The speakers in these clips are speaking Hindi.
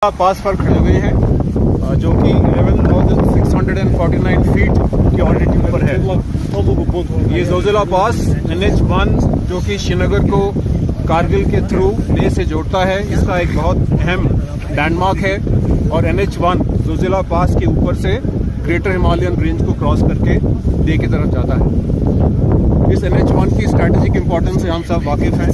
पास पर खड़े हुए हैं जो कि 11,649 फीट की ऑल्टीट्यूड पर है। ये जोजिला पास NH1 जो कि श्रीनगर को कारगिल के थ्रू लेह से जोड़ता है, इसका एक बहुत अहम लैंडमार्क है और NH1 जोजिला पास के ऊपर से ग्रेटर हिमालयन रेंज को क्रॉस करके लेह की तरफ जाता है। इस NH1 की स्ट्रैटेजिक इंपॉर्टेंस से हम सब वाकिफ हैं।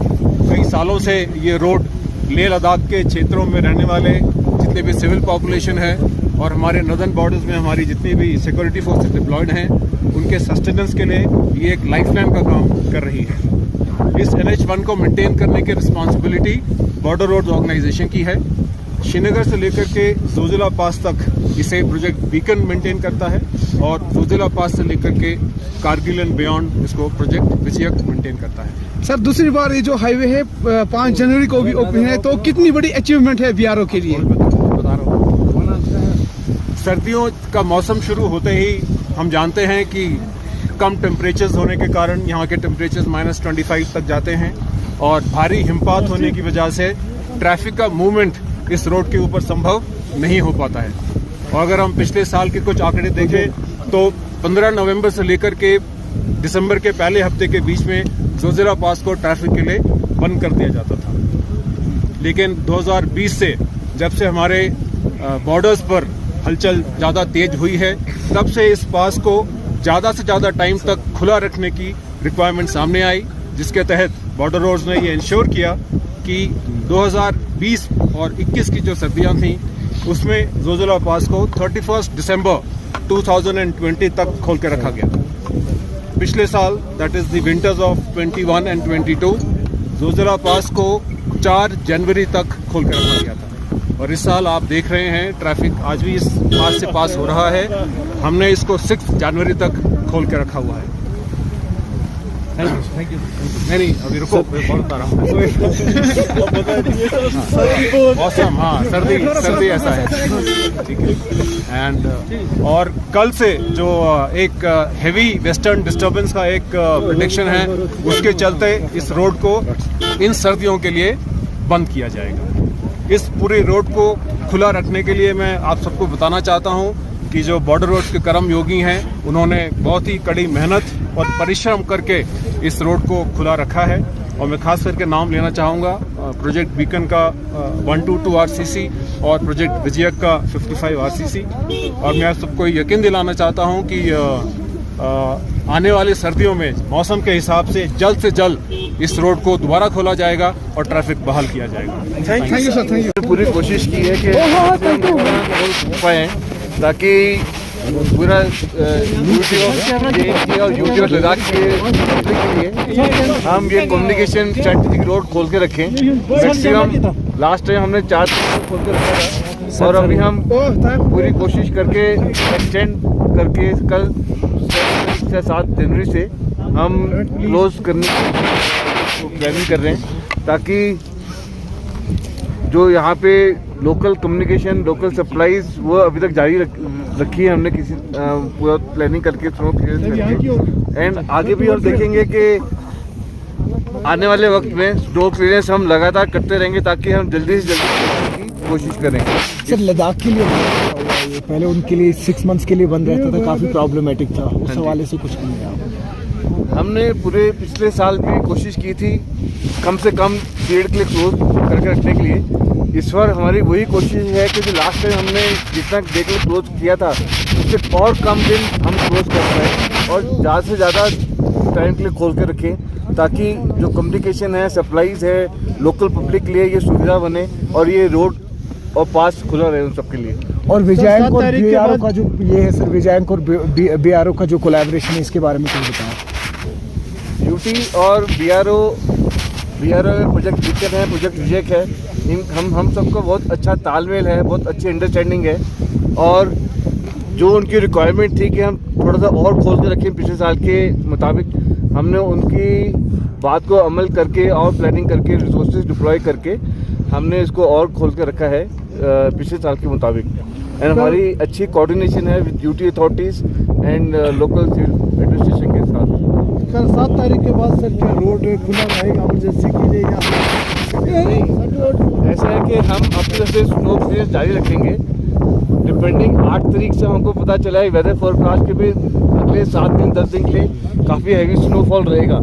कई सालों से ये रोड लेह लद्दाख के क्षेत्रों में रहने वाले जितने भी सिविल पॉपुलेशन है और हमारे नॉर्दर्न बॉर्डर्स में हमारी जितनी भी सिक्योरिटी फोर्सेस डिप्लॉयड हैं, उनके सस्टेनेंस के लिए ये एक लाइफलाइन का काम कर रही है। इस NH1 को मेंटेन करने की रिस्पांसिबिलिटी बॉर्डर रोड्स ऑर्गेनाइजेशन की है। श्रीनगर से लेकर के जोजिला पास तक इसे प्रोजेक्ट बीकन मेंटेन करता है और जोजिला पास से लेकर के कारगिल एंड बियॉन्ड इसको प्रोजेक्ट विजयक मेंटेन करता है। सर, दूसरी बार ये जो हाईवे है 5 जनवरी को भी ओपन है, तो कितनी बड़ी अचीवमेंट है BRO के लिए? बता रहा हूँ, सर्दियों का मौसम शुरू होते ही हम जानते हैं कि कम टेम्परेचर्स होने के कारण यहाँ के टेम्परेचर्स -25 तक जाते हैं और भारी हिमपात होने की वजह से ट्रैफिक का मूवमेंट इस रोड के ऊपर संभव नहीं हो पाता है। और अगर हम पिछले साल के कुछ आंकड़े देखें तो 15 नवंबर से लेकर के दिसंबर के पहले हफ्ते के बीच में जोजिला पास को ट्रैफिक के लिए बंद कर दिया जाता था। लेकिन 2020 से जब से हमारे बॉर्डर्स पर हलचल ज़्यादा तेज हुई है, तब से इस पास को ज़्यादा से ज़्यादा टाइम तक खुला रखने की रिक्वायरमेंट सामने आई, जिसके तहत बॉर्डर रोड्स ने ये इंश्योर किया कि 2020 और 21 की जो सर्दियाँ थीं उसमें जोजिला पास को 31 दिसंबर 2020 तक खोल के रखा गया। पिछले साल that is the winters of 21 and 22 Zojila pass को 4 जनवरी तक खोल के रखा गया था और इस साल आप देख रहे हैं ट्रैफिक आज भी इस पास से पास हो रहा है। हमने इसको 6 जनवरी तक खोल के रखा हुआ है। Thank you. नहीं अभी रुको, मैं बता रहा हूँ। मौसम, हाँ, सर्दी ऐसा है, ठीक है। एंड और कल से जो एक हेवी वेस्टर्न डिस्टर्बेंस का एक प्रेडिक्शन है, उसके चलते इस रोड को इन सर्दियों के लिए बंद किया जाएगा। इस पूरे रोड को खुला रखने के लिए मैं आप सबको बताना चाहता हूँ कि जो बॉर्डर रोड के कर्म योगी हैं, उन्होंने बहुत ही कड़ी मेहनत और परिश्रम करके इस रोड को खुला रखा है। और मैं खास करके नाम लेना चाहूँगा प्रोजेक्ट बीकन का 122 RCC और प्रोजेक्ट विजयक का 55 RCC। और मैं आप सबको यकीन दिलाना चाहता हूँ कि आने वाली सर्दियों में मौसम के हिसाब से जल्द इस रोड को दोबारा खोला जाएगा और ट्रैफिक बहाल किया जाएगा। Thank you sir, thank you. पूरी कोशिश की है कि पाए ताकि पूरा यूटी और लद्दाख के लिए हम ये कम्युनिकेशन स्ट्रैटेजिक रोड खोल के रखें। मैक्सिमम लास्ट टाइम हमने 4 खोल के रखा था और अभी हम पूरी कोशिश करके एक्सटेंड करके कल 7 जनवरी से हम क्लोज करने की प्लानिंग कर रहे हैं, ताकि जो यहाँ पे लोकल कम्युनिकेशन, लोकल सप्लाईज वो अभी तक जारी रखी है हमने किसी पूरा प्लानिंग करके एंड आगे भी हम देखेंगे कि आने वाले वक्त में स्नो क्लियरेंस हम लगातार करते रहेंगे ताकि हम जल्दी से जल्दी की कोशिश करेंगे। सर, लद्दाख के लिए पहले उनके लिए 6 मंथ्स के लिए बंद रहता था, काफ़ी प्रॉब्लमैटिक था, उस हवाले से कुछ नहीं है। हमने पूरे पिछले साल भी कोशिश की थी कम से कम पीरियड के लिए क्लोज करके रखने के लिए। इस बार हमारी वही कोशिश है कि जो लास्ट टाइम हमने जितना डेट में क्लोज किया था उससे और कम दिन हम क्लोज कर पाए और ज़्यादा से ज़्यादा टाइम के लिए खोल के रखें, ताकि जो कम्युनिकेशन है, सप्लाईज है, लोकल पब्लिक के लिए ये सुविधा बने और ये रोड और पास खुला रहे उन सबके लिए। और विजयंक और BRO का जो ये है सर, विजयंक और BRO का जो कोलैबोरेशन है, इसके बारे में कुछ बताएं। यूटी और BRO प्रोजेक्ट बीकन है, प्रोजेक्ट विजयक है, हम सबका बहुत अच्छा तालमेल है, बहुत अच्छी अंडरस्टैंडिंग है। और जो उनकी रिक्वायरमेंट थी कि हम थोड़ा सा और खोल के रखें पिछले साल के मुताबिक, हमने उनकी बात को अमल करके और प्लानिंग करके रिसोर्सेज डिप्लॉय करके हमने इसको और खोल के रखा है पिछले साल के मुताबिक। एंड हमारी अच्छी कोऑर्डिनेशन है with duty authorities and local civil administration के साथ। सर, 7 तारीख के बाद सर क्या रोड खुला रहेगा इमरजेंसी के लिए या ऐसा है कि हम अपनी तरफ से स्नो क्लियरेंस जारी रखेंगे। डिपेंडिंग 8 तारीख से हमको पता चला है वेदर फोरकास्ट के भी अगले 7 दिन 10 दिन के लिए काफ़ी हैवी स्नोफॉल रहेगा।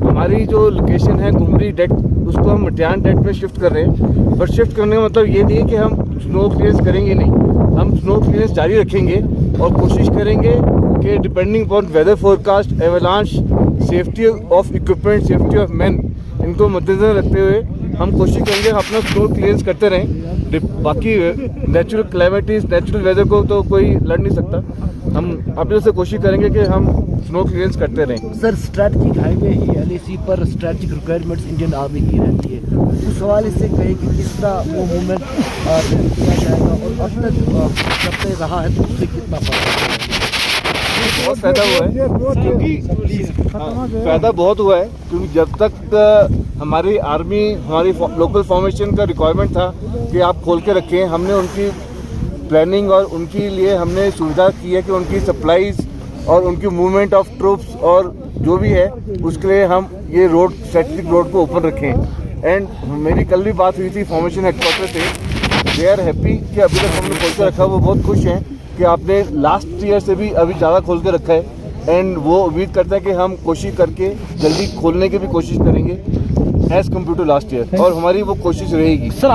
हमारी जो लोकेशन है घुमरी डेट, उसको हम मटियान डेट में शिफ्ट कर रहे हैं। पर शिफ्ट करने का मतलब ये नहीं है कि हम स्नो क्लियरेंस करेंगे नहीं, हम स्नो क्लियरेंस जारी रखेंगे और कोशिश करेंगे कि depending upon weather forecast, avalanche, safety of equipment, safety of man, इनको मद्देनजर रखते हुए हम कोशिश करेंगे अपना स्नो क्लियरेंस करते रहें। बाकी नेचुरल क्लाइमेटीज, नेचुरल वेदर को तो कोई लड़ नहीं सकता। हम अपने से कोशिश करेंगे कि हम स्नो क्लियरेंस करते रहें। सर स्ट्रैटेजिक हाईवे ही LAC पर स्ट्रैटेजिक रिक्वायरमेंट्स इंडियन आर्मी की रहती है, उस हवाले से कहें कि किस तरह वो मूवमेंट किया जाएगा और अब तक जब तक रहा है तो उससे कितना फर्क है? बहुत फायदा हुआ है, क्योंकि फायदा बहुत हुआ है, क्योंकि जब तक हमारी आर्मी, हमारी लोकल फॉर्मेशन का रिक्वायरमेंट था कि आप खोल के रखें, हमने उनकी प्लानिंग और उनके लिए हमने सुविधा की है कि उनकी सप्लाईज और उनकी मूवमेंट ऑफ ट्रूप्स और जो भी है उसके लिए हम ये रोड, स्ट्रेटेजिक रोड को ओपन रखें। एंड मेरी कल भी बात हुई थी फॉर्मेशन हेडक्वार्टर से, दे आर हैप्पी कि अभी तक हमने खोल के रखा। वो बहुत खुश हैं कि आपने लास्ट ईयर से भी अभी ज़्यादा खोल के रखा है। एंड वो उम्मीद करता है कि हम कोशिश करके जल्दी खोलने की भी कोशिश करेंगे as compare to last year, और हमारी वो कोशिश रहेगी।